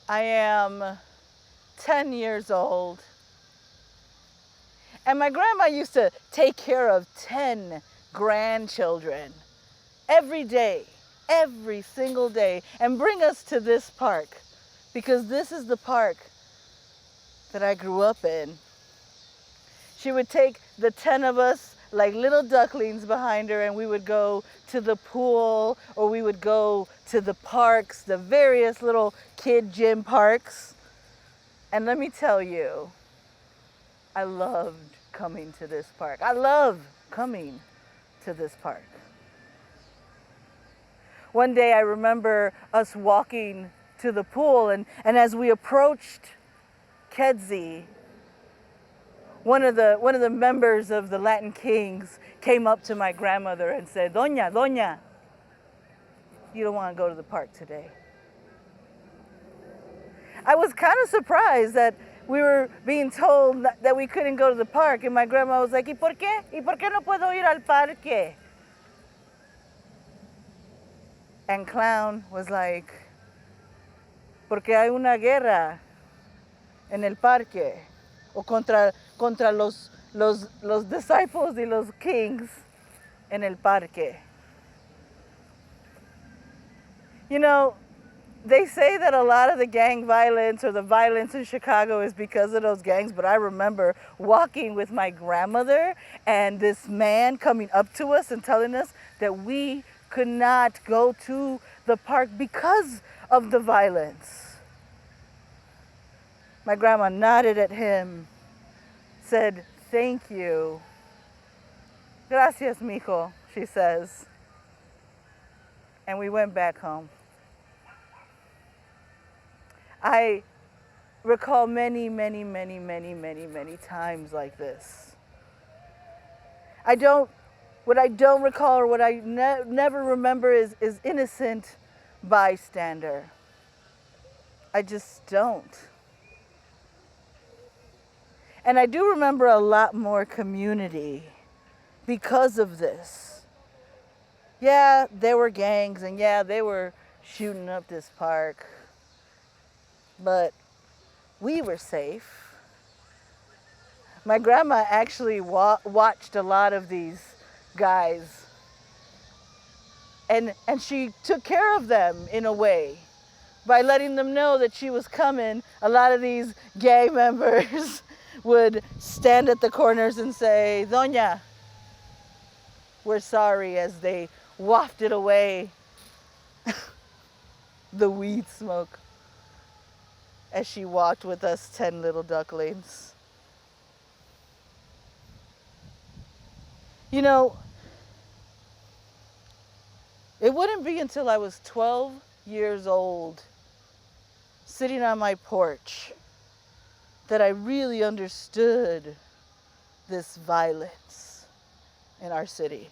I am 10 years old. And my grandma used to take care of 10 grandchildren every day, every single day, and bring us to this park because this is the park that I grew up in. She would take the 10 of us like little ducklings behind her, and we would go to the pool, or we would go to the parks, the various little kid gym parks. And let me tell you, I loved coming to this park. I love coming to this park. One day I remember us walking to the pool, and as we approached Kedzie, one of the members of the Latin Kings came up to my grandmother and said, Doña, you don't want to go to the park today. I was kind of surprised that we were being told that we couldn't go to the park, and my grandma was like, ¿Y por qué? ¿Y por qué no puedo ir al parque? And Clown was like, porque hay una guerra en el parque, o contra los disciples y los kings en el parque. You know, they say that a lot of the gang violence or the violence in Chicago is because of those gangs, but I remember walking with my grandmother and this man coming up to us and telling us that we could not go to the park because of the violence. My grandma nodded at him, said, "Thank you." "Gracias, mijo," she says. And we went back home. I recall many times like this. What I don't recall, or what I never remember is innocent bystander. I just don't. And I do remember a lot more community because of this. Yeah, there were gangs, and yeah, they were shooting up this park. But we were safe. My grandma actually watched a lot of these guys, and she took care of them in a way by letting them know that she was coming. A lot of these gang members would stand at the corners and say, "Doña, we're sorry," as they wafted away the weed smoke as she walked with us 10 little ducklings. You know, it wouldn't be until I was 12 years old, sitting on my porch, that I really understood this violence in our city.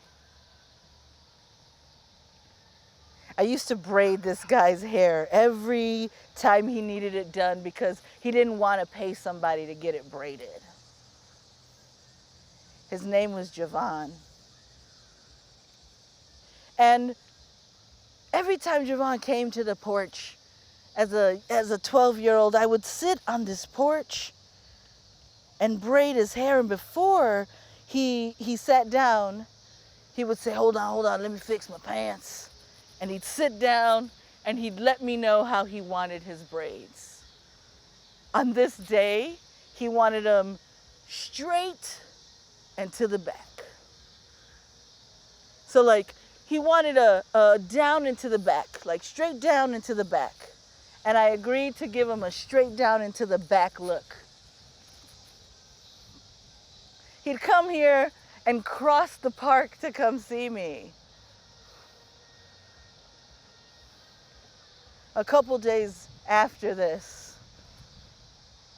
I used to braid this guy's hair every time he needed it done because he didn't want to pay somebody to get it braided. His name was Javon. And every time Javon came to the porch, as a 12-year-old, I would sit on this porch and braid his hair. And before he sat down, he would say, hold on, let me fix my pants. And he'd sit down and he'd let me know how he wanted his braids. On this day, he wanted them straight and to the back. So like, he wanted a down into the back, like straight down into the back. And I agreed to give him a straight down into the back look. He'd come here and cross the park to come see me. A couple days after this,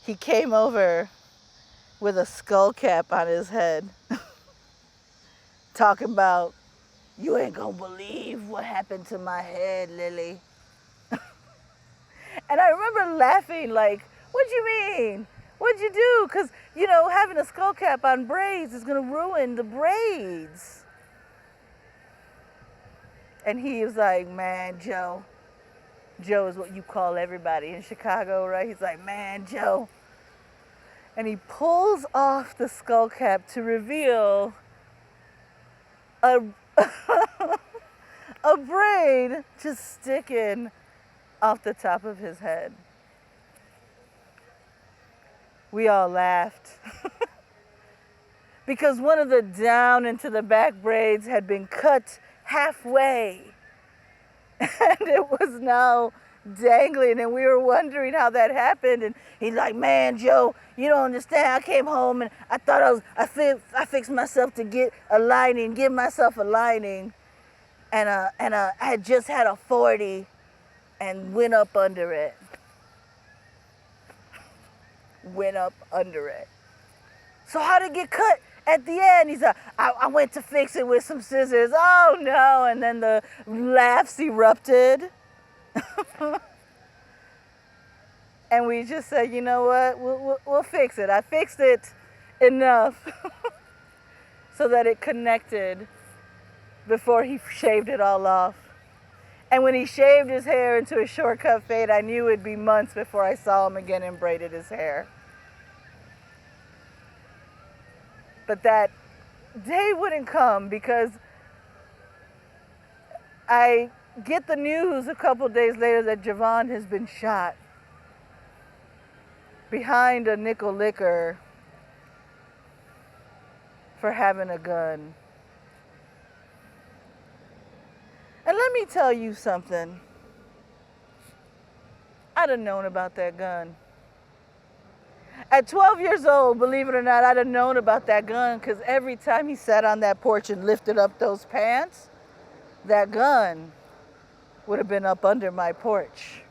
he came over with a skull cap on his head, talking about, "You ain't gonna believe what happened to my head, Lily." And I remember laughing like, "What do you mean? What'd you do?" Because, you know, having a skull cap on braids is gonna ruin the braids. And he was like, "Man, Joe, Joe is what you call everybody in Chicago, right? He's like, man, Joe. And he pulls off the skull cap to reveal a, a braid just sticking off the top of his head. We all laughed because one of the down into the back braids had been cut halfway and it was now dangling, and we were wondering how that happened. And he's like, man, Joe, you don't understand. I came home and I thought I fixed myself to get a lining, give myself a lining, and I had just had a 40 and went up under it. Went up under it. So how did it get cut at the end? He's like, I went to fix it with some scissors. Oh no. And then the laughs erupted. And we just said, you know what, we'll fix it. I fixed it enough so that it connected before he shaved it all off. And when he shaved his hair into a shortcut fade, I knew it'd be months before I saw him again and braided his hair. But that day wouldn't come because I get the news a couple days later that Javon has been shot behind a nickel liquor for having a gun. And let me tell you something. I'd have known about that gun. At 12 years old, believe it or not, I'd have known about that gun because every time he sat on that porch and lifted up those pants, that gun would have been up under my porch.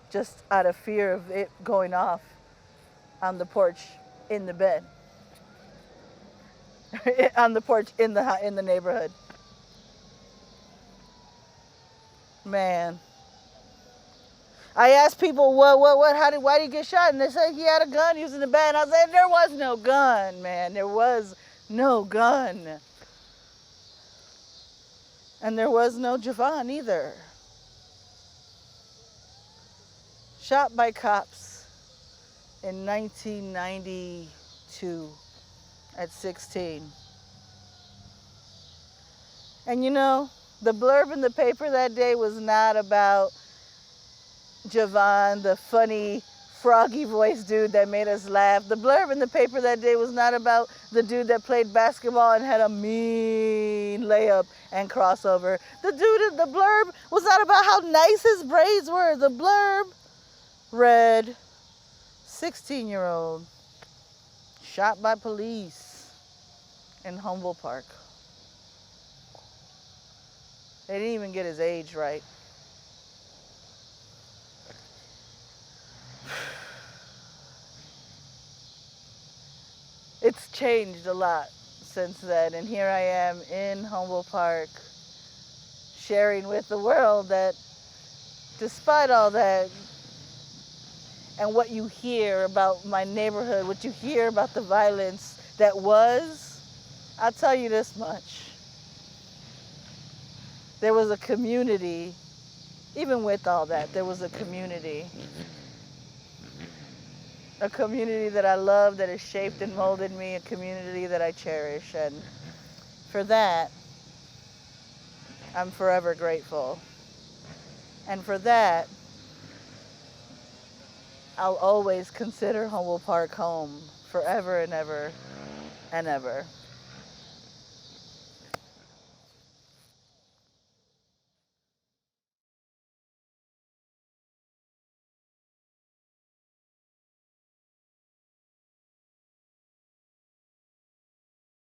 Just out of fear of it going off on the porch in the bed. On the porch in the neighborhood. Man. I asked people, why did he get shot? And they said he had a gun, he was in the bed. And I said, there was no gun, man. There was no gun. And there was no Javon either. Shot by cops in 1992 at 16. And you know, the blurb in the paper that day was not about Javon, the funny, froggy voiced dude that made us laugh. The blurb in the paper that day was not about the dude that played basketball and had a mean layup and crossover. The blurb was not about how nice his braids were. The blurb read, 16-year-old shot by police in Humboldt Park. They didn't even get his age right. It's changed a lot since then, and here I am in Humboldt Park sharing with the world that despite all that and what you hear about my neighborhood, what you hear about the violence that was, I'll tell you this much. There was a community, even with all that, there was a community. A community that I love, that has shaped and molded me, a community that I cherish. And for that, I'm forever grateful. And for that, I'll always consider Humboldt Park home forever and ever and ever.